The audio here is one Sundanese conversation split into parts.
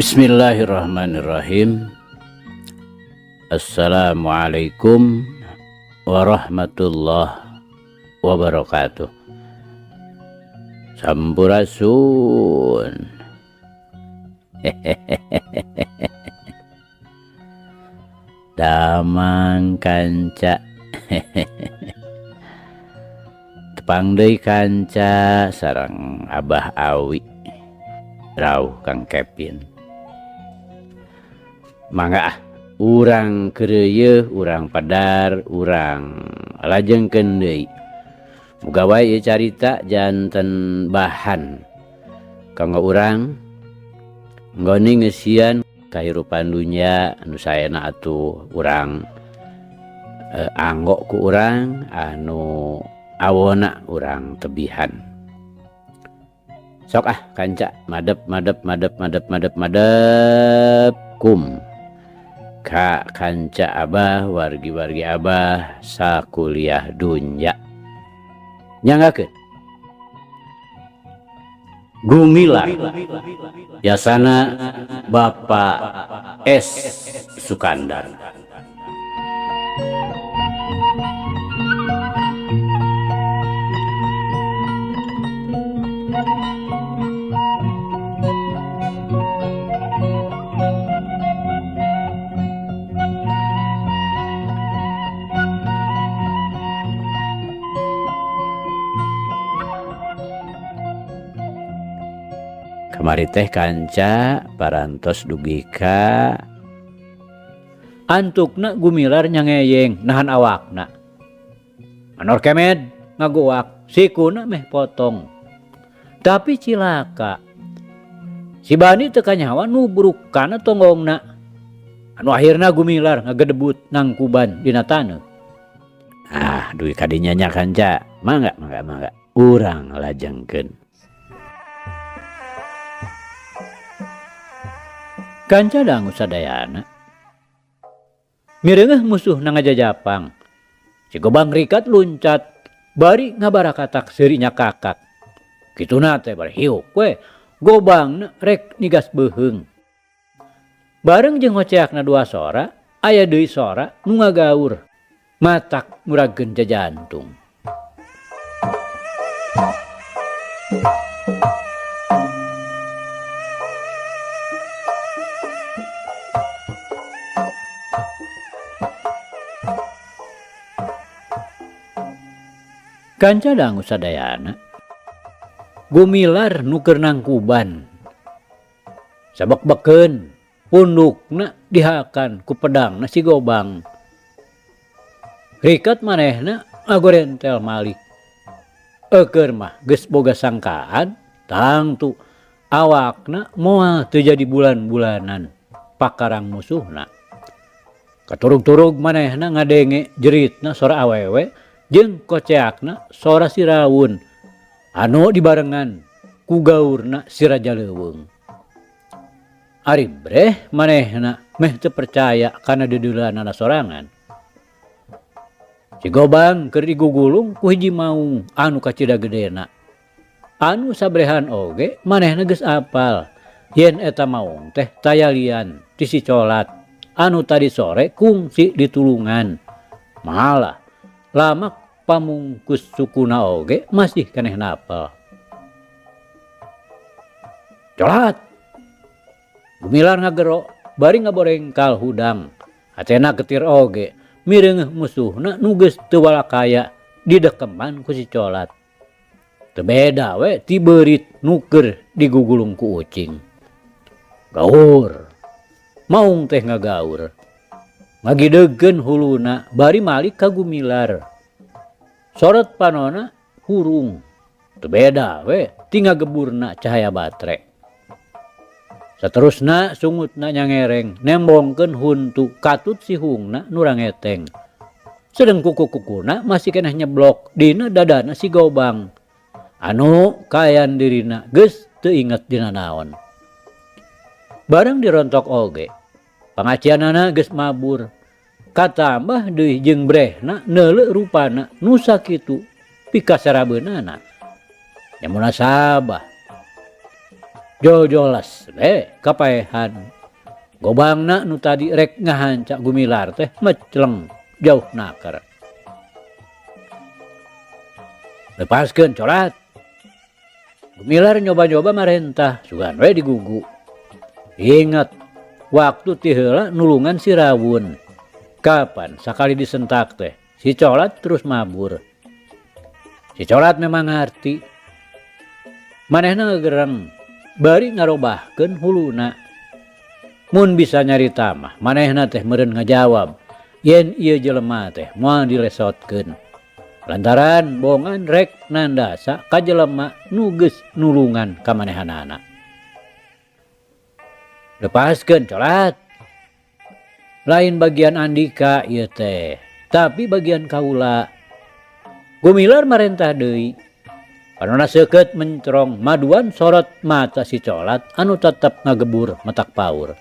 Bismillahirrahmanirrahim. Assalamualaikum warahmatullahi wabarakatuh. Sampurasun. Damang kanca. Tepang deui kanca sareng Abah Awi. Rauh Kang Kepin. Mangga urang keureuh, urang padar, urang lajengkeun deui. Muga wae ieu carita janten bahan kanggo urang nggoni ngeusian kahirupan dunya anu saena atuh urang anggo ku urang anu awona urang tebihan. Sok kanca madep kum ka kanca Abah wargi-wargi Abah sakuliah dunya. Nyanggakeun Gumilar yasana Bapak S. Sukandar. Kamari teh kanca parantos dugi ka antukna Gumilar nyangeyeng nahan awakna. Manor kemed ngagoak sikuna meh potong. Tapi cilaka si Bani teu kanyawa nubruk kana tonggongna. Anu akhirna Gumilar ngagedebut nang kuban dina taneuh. Dugi kadinya nya kanca. Mangga. Urang lajengkeun. Kanca dangu sadayana mireungeuh musuh na ngajajapang. Si Gobang Rikat luncat bari ngabarakatak seurinya kakak. Kituna teh bari hiuk we Gobangna rek nigas beuheung. Bareng jeung hoceakna dua sora aya deui sora nu ngagaur matak ngurageun jajantung. Kanca dangu sadayana Gumilar nu keur nang kuban sabek-beken pundukna dihakan ku pedangna si Gobang. Rikat manehna ngagorentel malik. Keur mah geus boga sangkaan tangtu awakna moal teu jadi bulan-bulanan pakarang musuhna. Katurug-turug manehna ngadenge jeritna sora awewe jeung koceakna sora si Rawun anu dibarengan ku gaurna si Raja Leuweung. Ari breh manehna meh teu percaya kana deudeulanana sorangan. Si Gobang keur digugulung ku hiji maung anu kacida gedena. Anu sabrehan oge manehna geus apal yen eta maung teh tayalian ti si Colat anu tadi sore kungsi di tulungan. Malah lama pamungkus sukuna oge masih keneh napal. Colat Gumilar ngagero bari ngaborengkal hudang. Hatena ketir oge mireungeuh musuhna nu geus teu walakaya didekeman ku si Colat. Teu beda we ti beurit nu keur digugulung ku ucing. Gaur maung teh ngagaur ngagideugeun huluna bari malik ka Gumilar. Sorot panona hurung teu beda we ti ngageburna cahaya batre. Saterusna sungutna nyangereng nembongkeun huntu katut si hungna nu rangeteng. Sedeng kuku-kukuna masih keneh nyeblok dina dadana si Gobang. Anu kayan dirina geus teu inget dina naon. Bareng dirontok oge pangacianana geus mabur. Katambah deui jeung brehna neuleuh rupana nu sakitu pika sarabeunana. Nya munasabah jojolas kapaehan gobangna nu tadi rek ngahancak Gumilar teh mecleng jauh nakar. Lepaskeun colat. Gumilar nyoba-nyoba marentah sugan we digugu. Ingat waktu ti heula nulungan si Rawun. Kapan sakali disentak teh si colat terus mabur. Si colat memang ngarti. Manehna ngegereng bari ngarobahkeun huluna. Mun bisa nyarita mah manehna teh meureun ngajawab yen ieu jelema teh moal dilesotkeun. Lantaran bohongan rek nandasa ka jelema nu geus nulungan ka manehanana. Lepaskeun colat. Lain bagian Andika ieu teh, tapi bagian kaula. Gumilar marentah deui. Panonna seukeut mencrong maduan sorot mata si colat anu tetep ngagebur matak paur.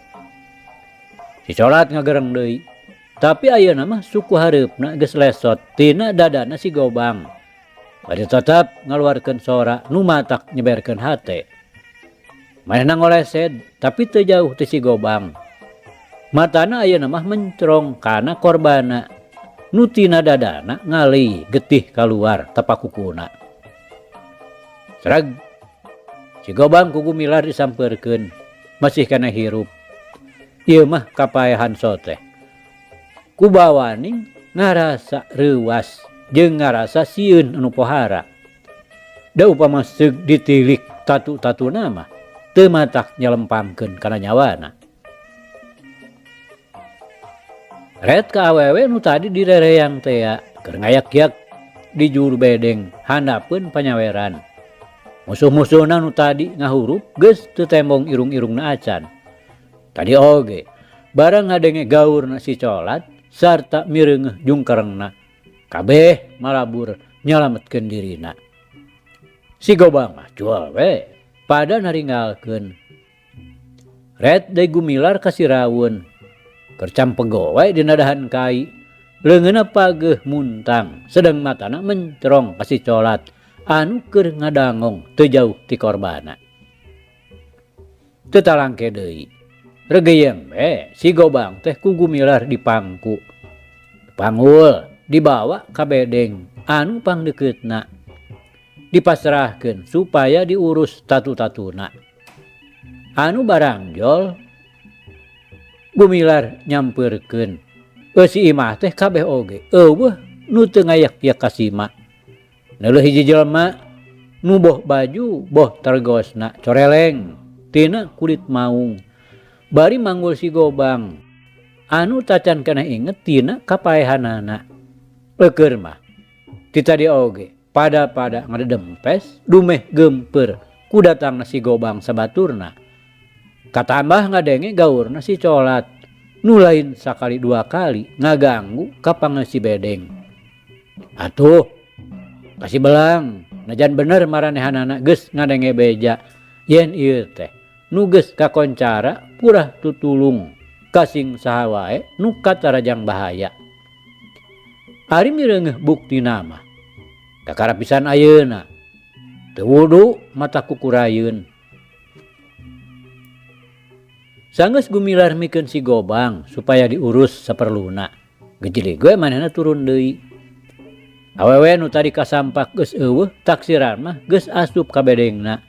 Si colat ngagereng deui. Tapi ayeuna mah suku hareupna geus lesot tina dadana si Gobang. Bade tetep ngaluarkeun sora nu matak nyeberkeun hate. Manehna ngolesed tapi teu jauh ti si Gobang. Matana ayeuna mah mencrong kana korbana nu tina dadana ngali getih kaluar tepak kukuna. Serag si Gobang ku Gumilar disampeurkeun masih kana hirup. Ieu mah kapaehan soteh. Ku bawani ngarasa reuwas jeung ngarasa sieun anu pohara. Da upama seug ditilik tatu-tatuna mah teu matak nyelempangkeun kana nyawana. Ret ka awewe nu tadi direreang teh keur ngayak-yak di juru bedeng handapeun panyaweran. Musuh-musuhna nu tadi ngahurup geus teu tembong irung-irungna acan. Tadi oge barang ngadenge gaurna si colat sarta mireungeuh jungkerengna kabeh malabur nyalametkeun dirina. Si Gobang mah jual we pada naringgalkeun. Ret deui Gumilar ka si Rawun keur campego we dina dahan kai. Leungeunna pageuh muntang sedang matana mencrong ka si colat anu keur ngadangong teu jauh ti korbana. Teu talangke deui. Regeyeng si Gobang teh ku Gumilar dipangku. Panggul dibawa ka bedeng anu pangdekeutna. Dipasrahkeun supaya diurus tatu-tatuna. Anu barangjol Gumilar nyampeurkeun. Si imah teh kabeh oge eueuh nu teu ngayak-yak ka Sima. Neuleuh hiji jelema nu boh baju boh tergosna coreleng tina kulit maung. Bari manggul si Gobang anu tacan keneh inget tina kapaehanana. Keur mah ti tadi oge pada ngadempes dumeh gempeur ku datangna si Gobang sabaturna. Katambah ngadenge gaurna si colat nu lain sakali dua kali ngaganggu ka pangeus si bedeng. Atuh kasih belang najan bener maranehanana geus ngadenge beja yen ieu teh nu geus kakoncara purah tutulung kasing saha wae nu katarajang bahaya. Ari mireungeuh buktina mah kakara pisan ayeuna teu wudu mata kukurayeun. Sanggeus Gumilar mikeun si Gobang supaya diurus saperluna. Gejelik gue manehna turun deui. Awewe nu tadi kasampak geus eueuh taksiran mah geus asup ka bedengna.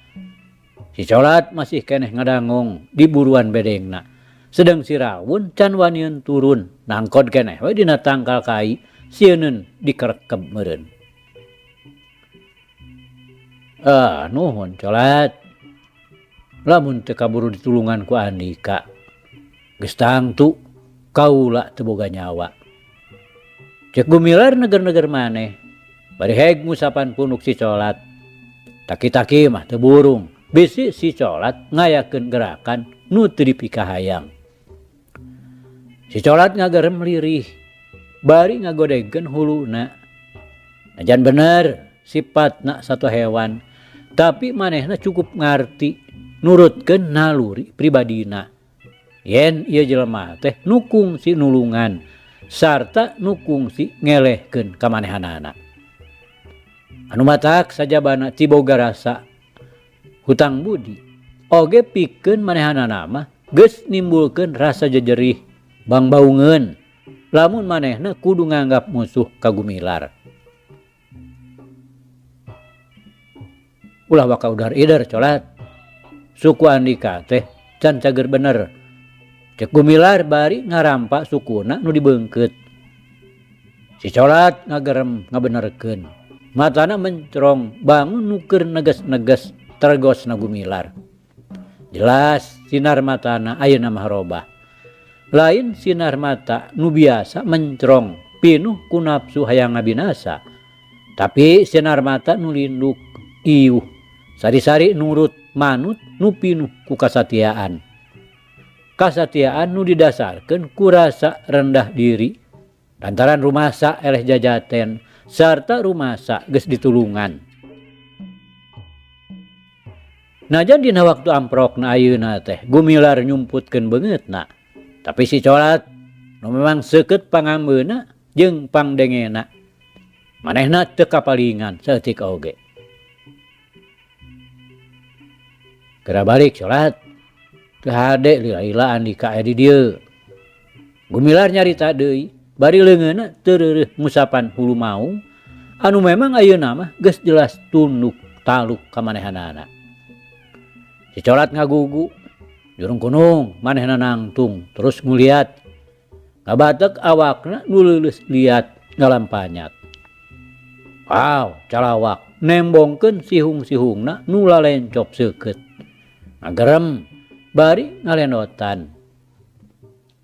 Si colat masih keneh ngadangong di buruan bedengna. Sedang si Rawun can wanian turun nangkod keneh we dina tangkal kai sieun dikerekeb meureun. Nuhun colat. Lamun teu kaburu ditulungan ku Andika. Geus tangtu kaula teu boga nyawa. Cek Gumilar neger-neger maneh. Bari heg ngusapan punuk si colat. Taki-taki mah teu burung. Bisi si colat ngayakeun gerakan nu teu dipikahayang. Si colat ngagerem lirih. Bari ngagodegkeun huluna. Najan bener sifatna satu hewan. Tapi manehna cukup ngarti nurutkeun naluri pribadina. Yen ieu jelema teh nu kungsi nulungan sarta nu kungsi ngelehkeun ka manehanana. Anu matak sajabana ti boga rasa hutang budi oge pikeun manehanana mah geus nimbulkeun rasa jejerih bangbaungeun lamun manehna kudu nganggap musuh ka Gumilar. Ulah waka udar ider colat. Suku Andika teh can cager bener. Cek Gumilar bari ngarampa sukuna nu dibeungkeut. Si colat ngagerem ngabenerkeun. Matana mencrong bangun nuker neges-neges tergosna Gumilar. Jelas sinar matana ayeuna mah robah. Lain sinar mata nu biasa mencrong pinuh ku nafsu hayang ngabinasa. Tapi sinar mata nu linduk iuh sari-sari nurut manut nu pinuh ku kasatiaan. Kasatiaan nu didasarkeun ku rasa rendah diri lantaran rumasa eleh jajaten sarta rumasa geus ditulungan. Najan dina waktu amprokna ayeuna teh Gumilar nyumputkeun beungeutna, tapi si colat nu memang seukeut pangambeuna jeung pangdengena manehna teu kapalingan saeutik oge. Geura balik colat teu hade lila-lila Andika aya di dieu. Gumilar nyarita deui bari leungeunna teu reureuh ngusapan hulu maung anu memang ayeuna mah geus jelas tunduk taluk ka manehanana. Si colat ngagugu jurung kunung manehna nangtung terus nguliat ngabatek awakna nu leuleus liat ngalampanyat. Wow, calawak nembongkeun sihung-sihungna nu lalencop seukeut. Ngagerem bari ngalendotan.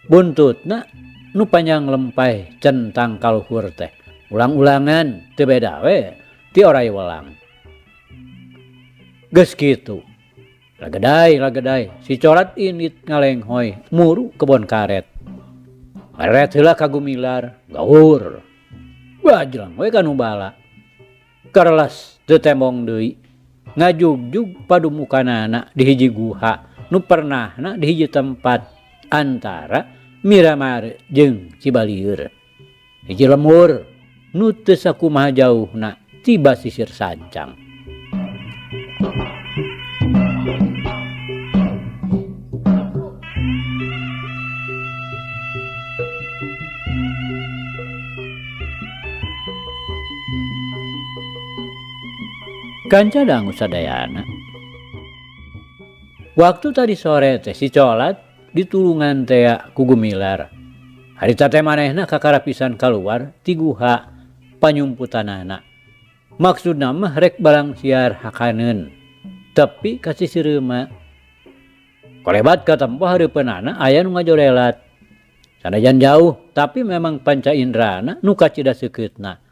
Buntutna nu panjang lempay centang kaluhur teh. Ulang-ulangan teu beda we ti oray welang. Geus kitu. Lagedai si colat init ngalenghoy muru kebon karet. Karet heula ka Gumilar gaur. Bajlang we kanu bala. Karelas teu tembong deui. Ngajugjug padumukanana di hiji guha nu pernahna di hiji tempat antara Miramar jeung Cibalieur. Hiji lemur nu teu sakumaha jauhna ti basisir sancang. Kanca dangu sadayana. Waktu tadi sore teh si colat ditulungan teh ku Gumilar. Harita teh manehna kakara pisan kaluar ti guha panyumputanana. Maksudna mah rek balang siar hakaneun. Tapi kasih sireuma. Kolebat katempo hareupeunana aya nu ngajorelat. Sanajan jauh tapi memang panca indrana nu kacida seukeutna.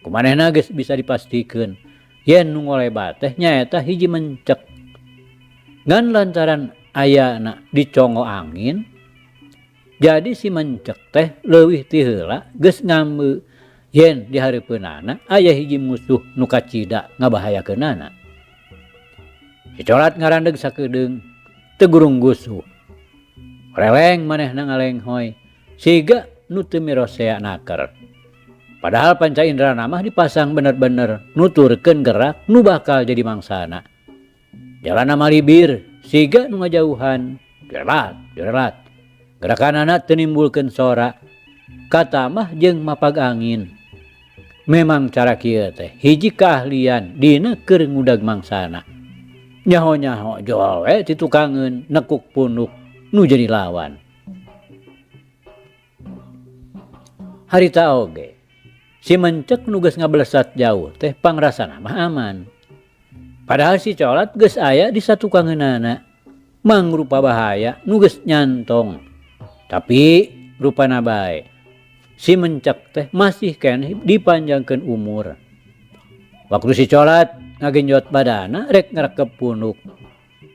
Kumanehna geus bisa dipastikeun. Yen nu ngolebat teh nyaeta hiji mencek. Ngan lantaran ayana dicongo angin, jadi si mencek teh leuwih ti heula geus ngameu yen di hareupeunana aya hiji musuh nu kacida ngabahayakeunana. Si colat ngarandeg sakedeung teu gurung gusuh. Releng manehna ngalenghoy siga nu teu mirosea naker. Padahal panca indrana mah dipasang bener-bener nuturkeun gerak nu bakal jadi mangsana. Jalanna malibir siga nu ngajauhan jorelat. Gerakanana teu nimbulkeun sora. Kata mah jeung mapag angin. Memang cara kieu teh hiji keahlian dina keur ngudag mangsana. Nyaho-nyaho joal we ti tukangeun nekuk punduk nu jadi lawan. Harita oge si mencek nu geus ngablesat jauh teh pangrasana mah aman. Padahal si colat geus aya di satukangeunana mangrupa bahaya nu geus nyantong. Tapi rupana bae si mencek teh masih keneh dipanjangkeun umur. Waktu si colat ngagenjot badana rek ngarekep punduk.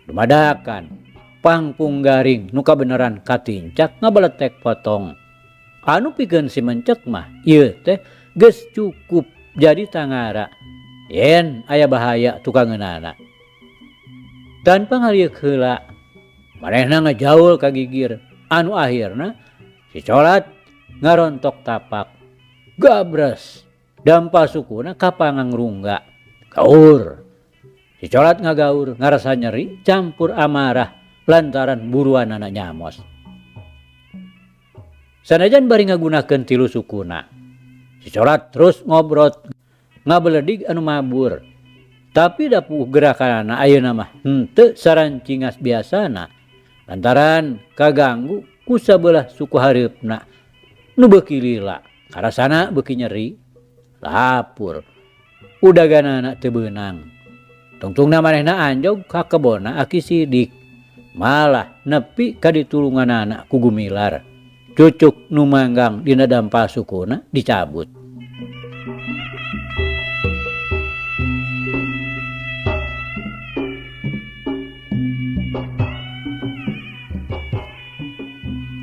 Dumadakan pangpung garing nu kabeneran katincak ngabeletek potong. Anu pikeun si mencek mah ieu teh geus cukup jadi tangara yen aya bahaya tukangeunana. Tanpa ngaliuk heula manehna ngajaul ka gigir anu akhirna si colat ngarontok tapak gabres dampa sukuna ka pangangrungga gaur. Si Colat ngagaur ngarasa nyeri campur amarah lantaran buruan anak nyamos. Sanajan bari ngagunakeun tilu sukuna, si Colat terus ngobrot ngabeledig anu mabur. Tapi dapu gerakanana ayeuna mah henteu sarancingas biasana lantaran kaganggu ku sabelah suku hareupna nu beuki lila karasana beuki nyeri lapur udaganana teu beunang. Tungtungna manehna anjog ka kebonna aki sidik malah nepi ka ditulunganana ku Gumilar. Cucuk nu manggang dina dampal sukuna dicabut.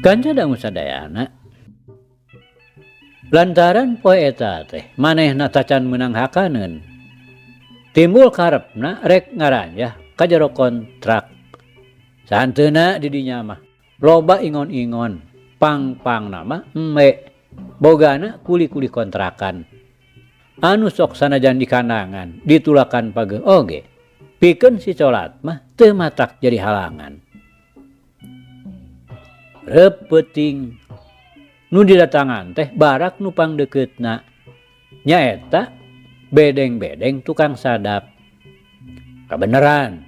Kanca dangu sadayana lantaran poe eta teh manehna tacan meunang hakaneun. Timbul karepna rek ngaranjah ka jero kontrak. Santeuna di dinya mah loba ingon-ingon, pang-pang nama embe bogana kuli-kuli kontrakan. Anu sok sanajan di kandangan ditulakan page oge. Pikeun si Colat mah teu matak jadi halangan. Repeting nu didatangan teh barak nu pangdekeutna nyaeta bedeng-bedeng tukang sadap. Kabeneran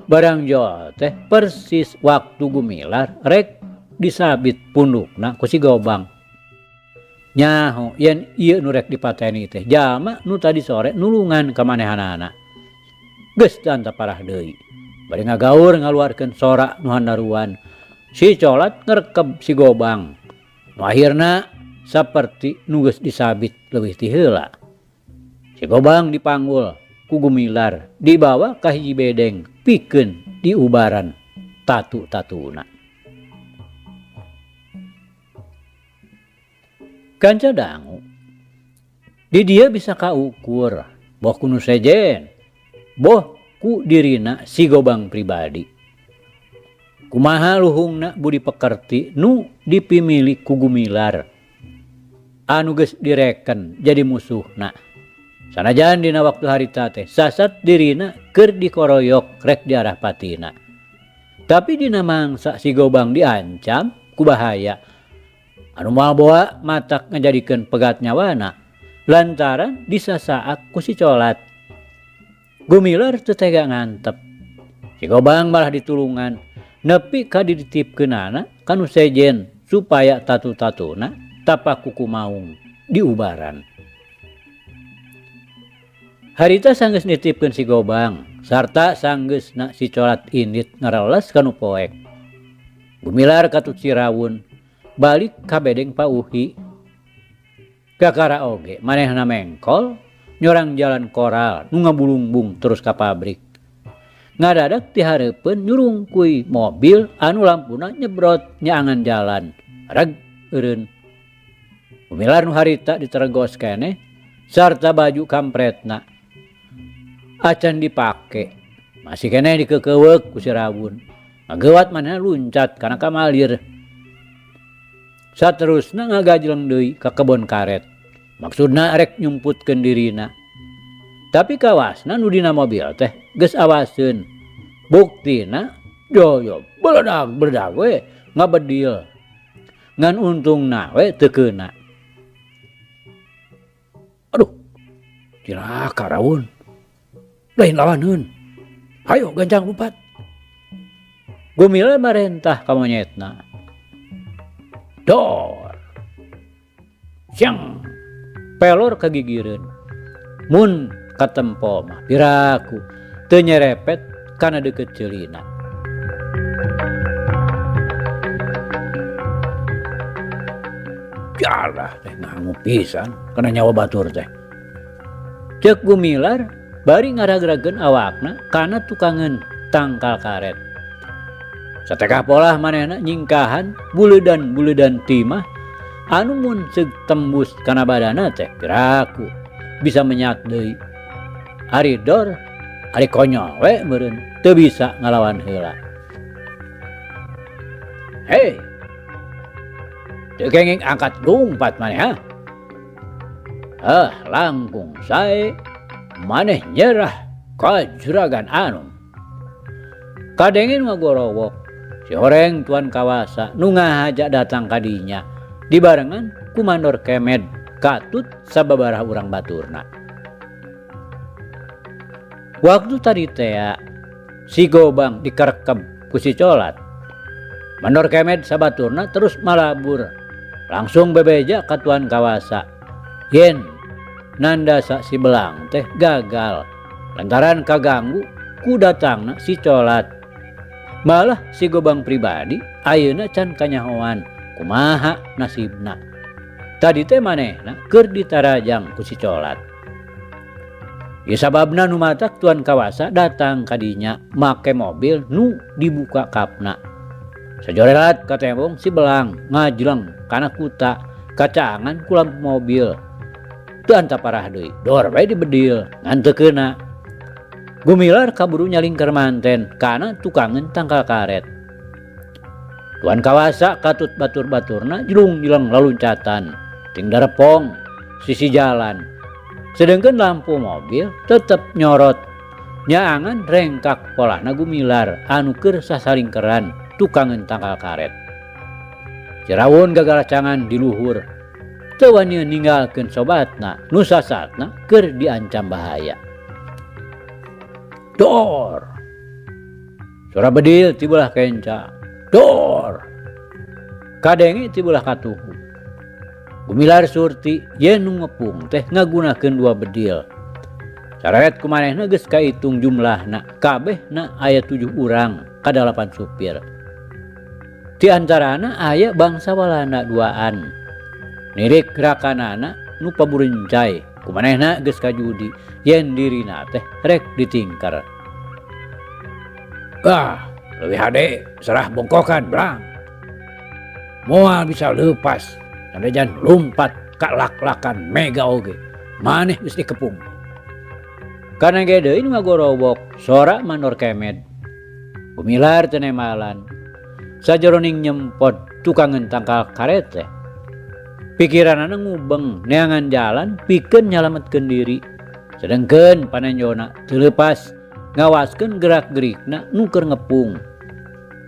barang Joal teh persis waktu Gumilar rek disabit pundukna ku si Gobang. Nyaho yen ieu nu rek dipateni teh jalma nu tadi sore nulungan ka manehanana. Geus tanta parah deui. Bari ngagaur ngaluarkeun sora nu handaruan. Si Colat ngerekeb si Gobang. Nu akhirna saperti nu geus disabit leuwih ti heula. Si Gobang dipanggul ku Gumilar dibawa ka hiji bedeng pikeun diubaran tatu-tatuna. Kanca dangu di dia bisa kaukur boh ku nu sejen boh ku dirina si Gobang pribadi. Kumaha luhungna budi pekerti nu dipimili ku Gumilar anu geus direken jadi musuhna. Sanajan dina waktu harita teh sasat dirina keur dikoroyok rek diarah patina. Tapi dina mangsa si Gobang diancam ku bahaya anu moal boa matak ngajadikeun pegat nyawana lantaran disasaak ku si Colat. Gumilar teu tega ngantep. Si Gobang malah ditulungan nepi ka dititipkeunana ka nu sejen supaya tatu-tatuna tapak kuku maung diubaran. Harita sanggeus nitipkeun si Gobang sarta sanggeusna si Colat indit ngareles ka nu poek. Gumilar katut Cirawun balik ka bedeng Pauhi. Kakara oge manehna mengkol nyorang jalan koral nu ngabulungbung terus ka pabrik. Ngadadak ti hareupeun nyurungkuy mobil anu lampuna nyebrot nyaangan jalan. Reg eureun. Gumilar nu harita diteregos keneh sarta baju kampretna acan dipake. Masih keneh dikeukeuweuk ku Cirawun. Ngageuwat manehna luncat kana kamalir. Saterusna ngagajleng deui ka kebon karet. Maksudna rek nyumputkeun dirina. Tapi kawasna nu dina mobil teh geus awaseun. Buktina joyo beledag we ngabedil. Ngan untungna we teu keuna. Aduh. Cilaka Rawun. Lain lawanheun. Hayo gancang lumpat. Gumilar marentah ka monyetna. Dor. Siang. Pelor kagigireun. Mun katempo mah piraku teu nyerepet kana deukeut ceulina. Jalah teh ngangu pisan kana nyawa batur teh. Ceuk Gumilar bari ngaragrageun awakna kana tukangeun tangkal karet. Satekah polah manehna nyingkahan buleudan-buleudan timah anu mun ceuk tembus kana badana teh piraku bisa menyak deui. Ari dor, ari konyol we meureun teu bisa ngalawan heula. Hei. Teu kenging angkat lumpat maneh ha. Langkung sae maneh nyerah ka juragan anu. Kadengin ngagorowok si horeng tuan kawasa nu ngahaja datang kadinya dibarengan ku Mandor Kemed katut sababaraha urang baturna. Waktu tadi teh si Gobang dikerekep ku si Colat, Mandor Kemed sabaturna terus malabur langsung bebeja ka tuan kawasa yen nanda si Belang teh gagal lantaran kaganggu ku datangna si Colat. Malah si Gobang pribadi ayeuna can kanyahoan kumaha nasibna. Tadi teh manehna keur ditarajang ku si Colat. Ya sababna nu matak tuan kawasa datang kadinya make mobil nu dibuka kapna. Sajorelat ka tembong si Belang ngajleng kana kuta kacaangan ku lampu mobil. Teu anta parah deui, dor bae dibedil ngan teu keuna. Gumilar kaburu nyalingker manten kana tukangan tangkal karet. Tuan kawasa katut batur-baturna jelung-jeleng laluncatan ting darepong sisi jalan. Sedangkan lampu mobil tetep nyorot nyaangan rengkak polahna Gumilar anu keur sasalingkeran tukangan tangkal karet. Cirawun gagaracangan di luhur teu wani ninggalkeun sobatna nu sasatna keur diancam bahaya. Dor! Suara bedil tibelah kenca. Dor! Kadengi tibelah katuhu. Gumilar surti yen nu ngepung teh ngagunakeun dua bedil. Saret kumanehna geus kahitung jumlahna kabehna aya 7 urang kadalapan supir. Di antarana aya bangsa Walanda 2an. Nirik rakanana nu paburencai kumanehna geus kajudi yen dirina teh rek ditingker. Leuwih hade serah bongkokan Blang. Moal bisa leupas sandajan lumpat ka lak-lakan mega oge maneh geus dikepung. Kana ge deui nu ngagorowok sora Mandor Kemed. Gumilar teu nemalan sajeroning nyempot tukangan tangkal karet teh. Pikiranana ngubeng neangan jalan pikeun nyalametkeun diri. Sedengkeun panenjona teu leupas ngawaskeun gerak-gerikna nu keur ngepung.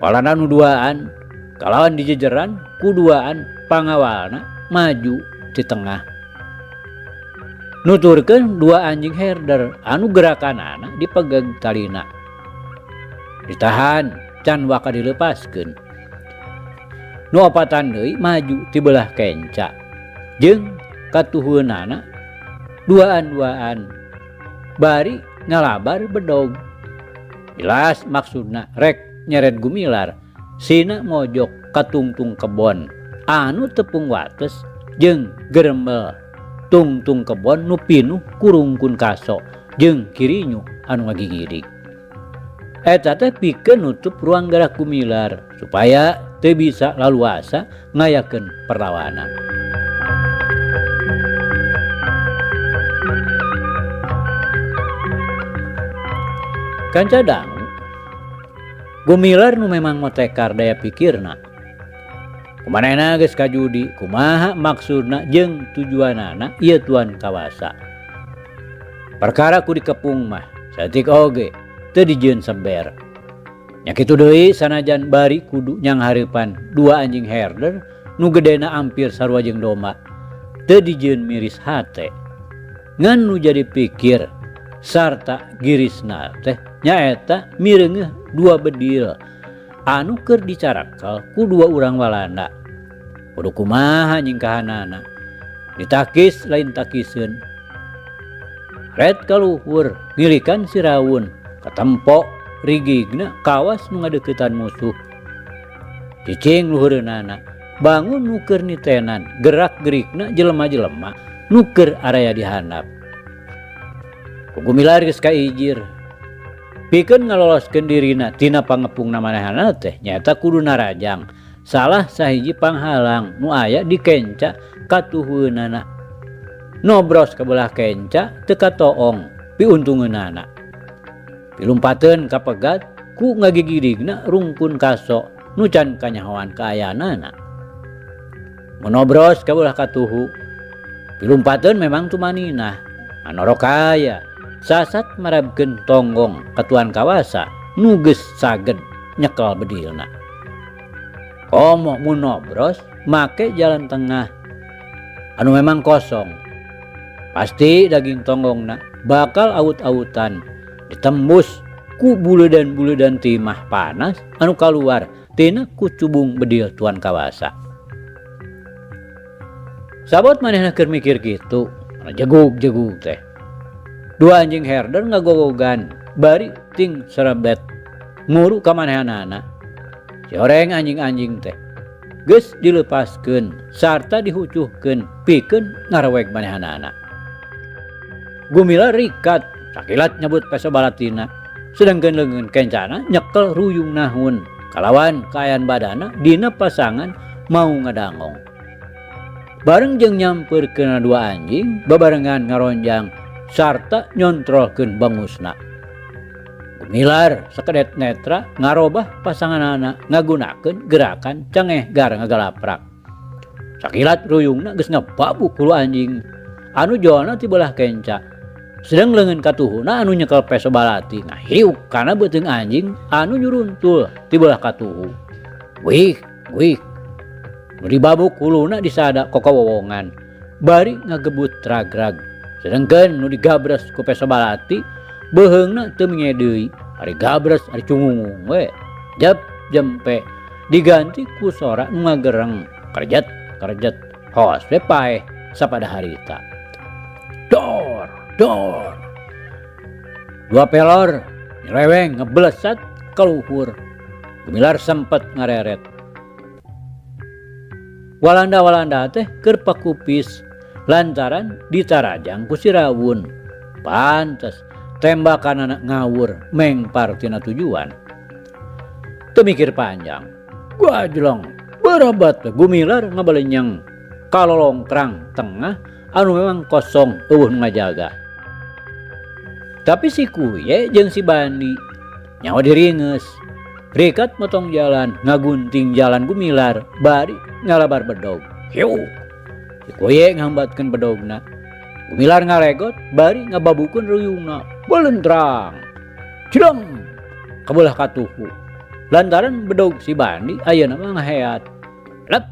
Walana nu 2an kalawan dijejeran ku 2an pangawalna maju di tengah. Nuturkeun 2 anjing herder anu gerakanana dipegeg talina. Ditahan can waka dilepaskeun. Nu opatan deui maju ti belah kenca jeung katuhunana 2an bari ngalabar bedog. Jelas maksudna rek nyeret Gumilar sina mojok katungtung kebon anu tepung wates jeung gerembel tungtung kebon nu pinuh kurungkun kaso jeung kirinyu anu ngagigirig. Eta teh pikeun nutup ruang gerak Gumilar supaya teu bisa laluasa ngayakeun perlawanan. Kanca dangu Gumilar nu memang motekar daya pikirna. Kumanehna geus kajudi kumaha maksudna jeung tujuanana ieu tuan kawasa. Perkara ku dikepung mah saeutik oge teu dijieun sember. Nya kitu deui sanajan bari kudu nyang hareupan 2 anjing herder nu gedena ampir sarua jeung domba teu dijieun miris hate. Ngan nu jadi pikir sarta girisna teh nyaeta mireungeuh 2 bedil anu keur dicarakel ku 2 urang Walanda. Kudu kumaha nyingkahanana ditakis lain takiseun. Red kaluhur ngilikan si Rawun katempo rigigna kawas nu ngadeuketan musuh. Cicing luhureunana bangun nu keur nitenan gerak-gerikna jelema-jelema nu keur araya dihandap. Gumilar geus kaijir pikeun ngaloloskeun dirina tina pangepungna manehna teh nyaeta kudu narajang salah sahiji panghalang nu aya di kenca katuhunana. Nobros ka belah kenca teu katoong piuntungeunana. Pilumpateun kapegat ku ngagigidigna rungkun kaso nu can kanyahoan kaayanana. Menobros ka belah katuhu pilumpateun memang tumaninah manorok aya sasat marabkeun tonggong katuan kawasa nu geus saged nyekel bedilna. Komo mun nobros make jalan tengah anu memang kosong. Pasti daging tonggongna bakal aut-autan ditembus ku buledan-buledan timah panas anu kaluar tina kucubung bedil tuan kawasa. Sabot manehna keur mikir kitu, jegug-jegug teh. Dua anjing herder ngagogogan bari ting serebet nguru ka manehanana. Si horeng anjing-anjing teh geus dilepaskeun sarta dihucuhkeun pikeun ngaraweg manehanana. Gumilar rikat sakilat nyebut peso balatina sedangkeun leungeun kencana nyekel ruyung nahun kalawan kaayaan badana dina pasangan mau ngadangong. Bareng jeung nyampeurkeun dua anjing babarengan ngaronjang sarta nyontrolkeun bangusna. Gumilar sakedet netra ngarobah pasanganana ngagunakeun gerakan cengeh gar ngagalaprak. Sakilat ruyungna geus ngababu ku anjing anu joana ti belah kenca. Sedang leungeun katuhuna anu nyekel peso balati ngahiuk kana beuteung anjing anu nyuruntul ti belah katuhu. Wih, wih. Nu dibabuk huluna disada kokowowongan bari ngagebut ragrag. Sedengkeun nu digabres ku peso balati beheungna teu menge deui, ari gabres ari cungungung we. Jep jempe diganti ku sora nu ngagereng kerjet kerjet hos we paeh sapada harita. Dor dor. Dua pelor nyeleweng ngeblesat ka luhur. Gumilar sempet ngareret. Walanda-walanda teh keur pakupis lantaran ditarajang ku si rawun. Pantes tembakanana ngawur mengpar tina tujuan. Teu mikir panjang. Gajlong berobat Gumilar ngabalenyeng kalolongkrang tengah anu memang kosong eueuh ngajaga. Tapi si Kuye jeung si Bandi nyawa diringeus. Rikat motong jalan ngagunting jalan Gumilar bari ngalabar bedog. Hiu. Si Kuye ngambatkeun bedogna. Gumilar ngaregot bari ngababukeun ruyungna. Belentrang. Jedeng. Kabelah katuhu. Lantaran bedog si Bandi ayeuna mah ngaheat. Lep.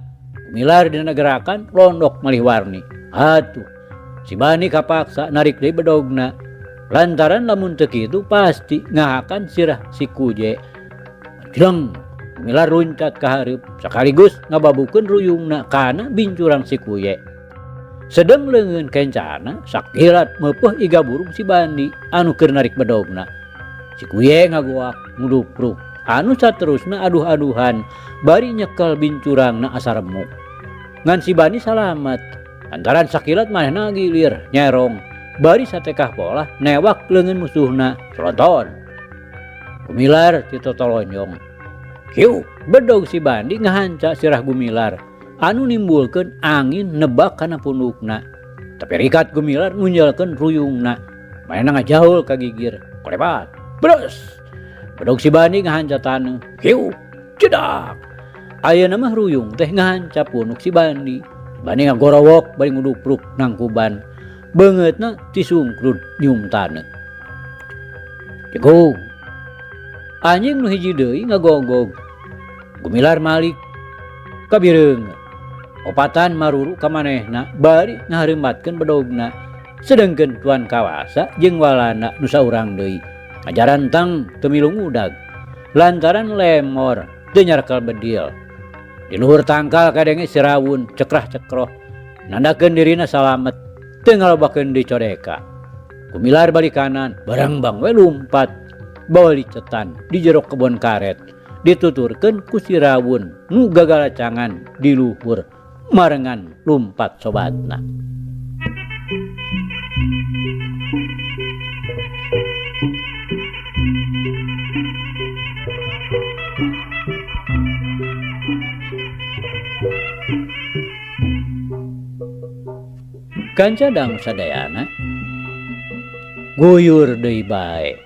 Gumilar dina gerakan londok malih warni. Atuh. Si Bandi kapaksa narik deui bedogna. Lantaran lamun teu kitu pasti ngahakan sirah si Kuje. Jedeng. Gumilar runcat ka hareup sakaligus ngababukeun ruyungna kana bincurang si Kuye. Sedeng leungeun kencana sakilat meupeuh iga burung si Bandi anu keur narik bedogna. Si Kuye ngagoak ngudupruk anu saterusna aduh-aduhan bari nyekel bincurangna asa remuk. Ngan si Bandi salamet lantaran sakilat manehna gilir nyerong bari satekah polah newak leungeun musuhna slonton. Gumilar titotolonyong. Hiu, bedog si Bandi ngahanca sirah Gumilar anu nimbulkeun angin nebak kana pundukna. Tapi rikat Gumilar ngunjalkeun ruyungna. Manehna ngajaul ka gigir. Kolebat. Bros. Bedog si Bandi ngahanca taneuh. Hiu, cedak. Ayeuna mah ruyung teh ngahanca punduk si Bandi. Bandi ngagorowok bari ngudupruk nangkuban. Beungeutna tisungkrud nyium taneuh. Jegug. Anjing nu hiji deui ngagogog. Gumilar malik kabireung. Opatan maruru ka manehna bari ngahareumbatkeun bedogna. Sedengkeun tuan kawasa jeung walana nu saurang deui ngajarantang teu milung udag. Lantaran lemor teu nyarkel bedil. Di luhur tangkal kadenge si rawun cekrah-cekroh nandakeun dirina salamet teu ngalobakeun dicodeka. Gumilar balik kanan barang-bang we lumpat. Bawa licetan di jero kebon karet dituturkeun ku si rawun nu gagalacangan di luhur marengan lumpat sobatna. Kanca dang sadayana guyur deui bae.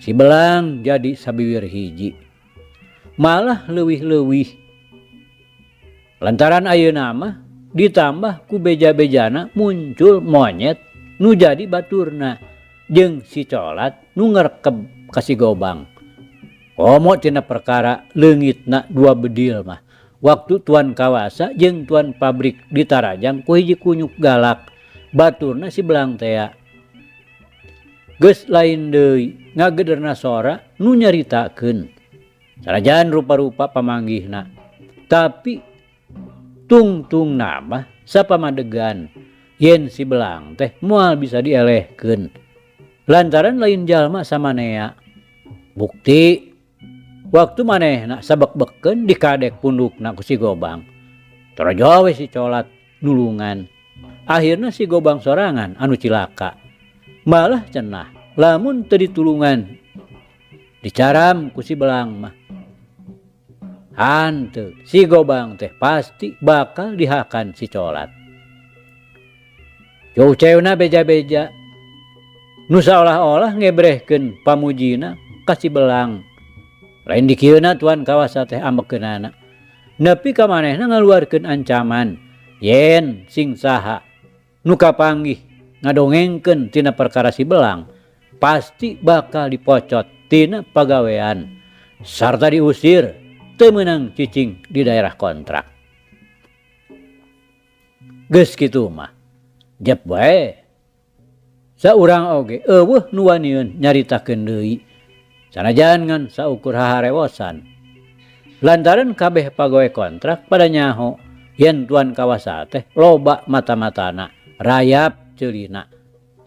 Si belang jadi sabiwir hiji. Malah leuwih-leuwih. Lantaran ayeuna mah ditambah ku beja-bejana muncul monyet nu jadi baturna. jeung si Colat nu ngrekeb ka si Gobang. Komo tina perkara leungitna dua bedil mah. Waktu tuan kawasa jeung tuan pabrik ditarajang ku hiji kunyuk galak. Baturna si Belang tea. Geus lain deui ngagederna sora nu nyaritakeun. Sanajan rupa-rupa pamanggihna. Tapi tungtungna mah sapamadegan yen si Belang teh moal bisa dielehkeun. Lantaran lain jalma samanea. Bukti waktu manehna sabek-beken dikadek pundukna ku si Gobang. Torojo we si Colat nulungan. Akhirna si Gobang sorangan anu cilaka. Malah cenah lamun teu ditulungan dicaram ku si Belang mah. Hanteu si Gobang teh pasti bakal dihakan si Colat. Cewna beja-beja nu saolah-olah ngebrehkeun pamujina ka si Belang. Lain dikieuna tuan kawasa teh ambekeunana. Nepi ka manehna ngaluarkeun ancaman yen sing saha nu kapanggih ngadongengkeun tina perkara si Belang pasti bakal dipocot tina pagawean sarta diusir teu meunang cicing di daerah kontrak. Geus kitu mah jep wae saurang oge eueuh nu wanieun nyaritakeun deui sanajan ngan saukur haharewosan. Lantaran kabeh pagawe kontrak pada nyaho yen tuan kawasa teh loba mata-matana rayap ceulina.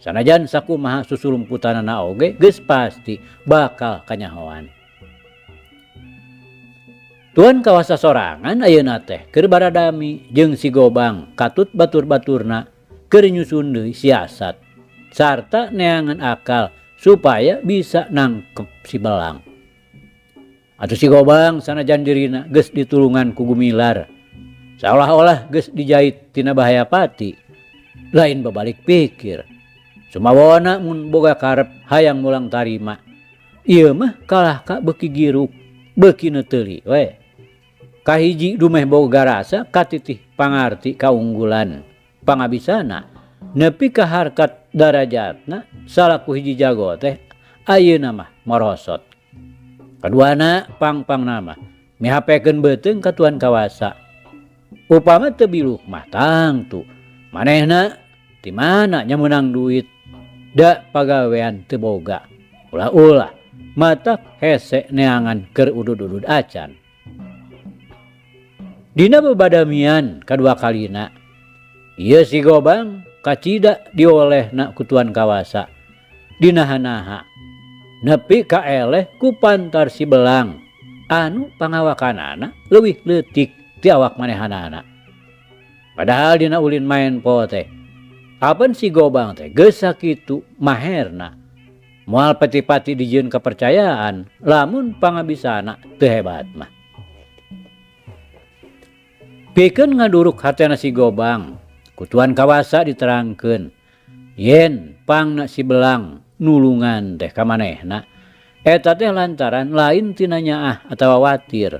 Sanajan sakumaha susulumputanana oge geus pasti bakal kanyahoan. Tuan kawasa sorangan ayeuna teh keur baradami jeung si Gobang katut batur-baturna keur nyusun deui siasat sarta neangan akal supaya bisa nangkep si Belang. Atuh si Gobang sanajan dirina geus ditulungan ku Gumilar seolah-olah geus dijait tina bahaya pati. Lain babalik pikir sumawona mun boga karep hayang mulang tarima. Ieu mah kalah ka beuki giruk beuki neuteuli we. Kahiji dumeh boga rasa katitih pangarti kaunggulan pangabisana nepi ka harkat darajatna salaku hiji jago teh ayeuna mah morosot. Kaduana pang-pangna mah mihapekeun beuteung ka tuan kawasa. Upama teu biluk mah tangtu manehna ti mana nya meunang duit da pagawean teu boga. Ulah-ulah matak hese neangan keur udud-udud acan. Dina babadamian kadua kalina ieu si Gobang kacida diolehna ku tuan kawasa dinaha-naha nepi ka eleh ku pantar si Belang anu pangawakanana leuwih leutik ti awak manehanana. Padahal dina ulin maen po teh apan si Gobang teh geus sakitu maherna moal pati-pati dijieun kepercayaan lamun pangabisana teu hebat mah. Pikeun ngaduruk hatena si Gobang ku tuan kawasa diterangkeun yen pangna si Belang nulungan teh ka manehna eta teh lantaran lain tina nyaah atawa watir.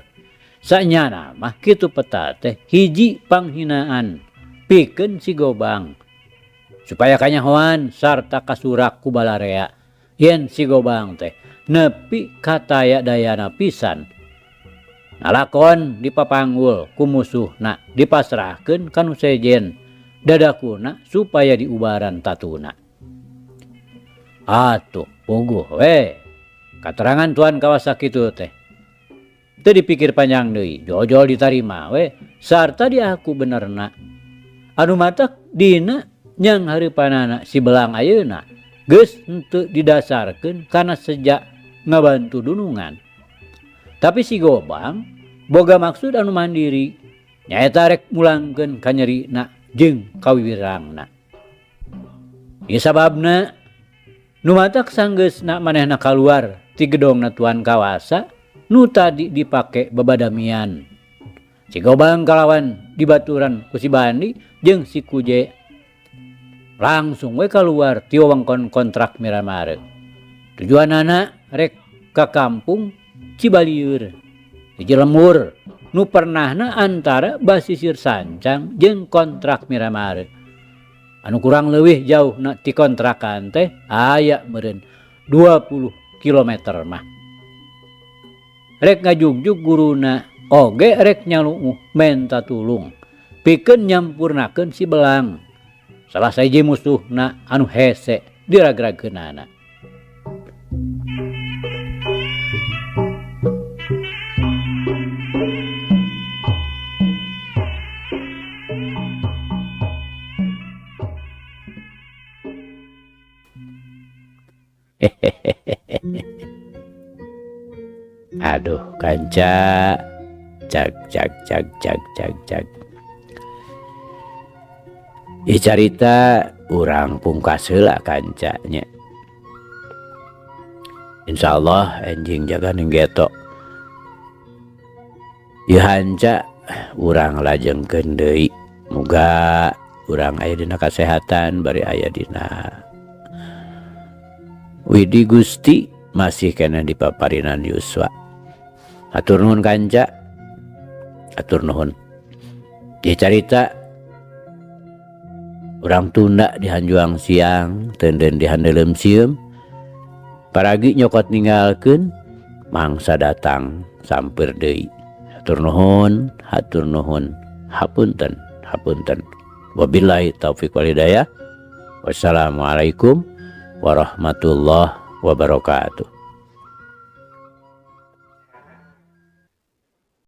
Sanyana mah kitu peta teh hiji panghinaan pikeun si Gobang supaya kanyahoan sarta kasurak ku balarea yen si Gobang teh nepi kataya dayana pisan nalakon dipapanggul ku musuhna dipasrahkeun ka nu sejen dadakuna supaya diubaran tatuna. Atuh puguh we katerangan tuan kawasa kitu teh teu dipikir panjang deui jojol ditarima we sarta diaku benerna anu matak dina nyang hareupanana si Belang ayeuna geus henteu didasarkeun kana sejak ngabantu dunungan. Tapi si Gobang boga maksud anu mandiri nyaeta rek mulangkeun ka nyerina jeung kawiwirangna. Ieu sababna nu matak sanggeusna manehna kaluar ti gedongna tuan kawasa nu tadi dipake babadamian. Si Gobang kalawan dibaturan ku si Bandi jeung si Kuje langsung we kaluar ti wewengkon kontrak Miramare. Tujuanana rek ka kampung Cibalieur hiji lembur nu pernahna antara basisir Sancang jeung kontrak Miramare. anu kurang leuwih jauh na ti kontrakan teh aya meureun 20 kilometer mah. Rek ngajugjug guruna oge rek nyalunguh menta tulung pikeun nyampurnakeun si belang salah sahiji musuhna anu hese diragrageunana. Aduh kanca, cak. Ieu carita urang pungkas heula kanca nya. Insyaallah enjing jaga ninggeto. Ieu hanca urang lajengkeun deui. Muga urang aya dina kasehatan bari aya dina widi Gusti masih kena dipaparinan yuswa. Atur nuhun kanca, atur nuhun. Ieu carita urang tunda di hanjuang siang teudeun di handeulem sieum. Paragi nyokot ninggalkeun mangsa datang samper deui. Hatur nuhun, hapunten. Wabillahi taufiq wal hidayah. Wassalamualaikum warahmatullahi wabarakatuh.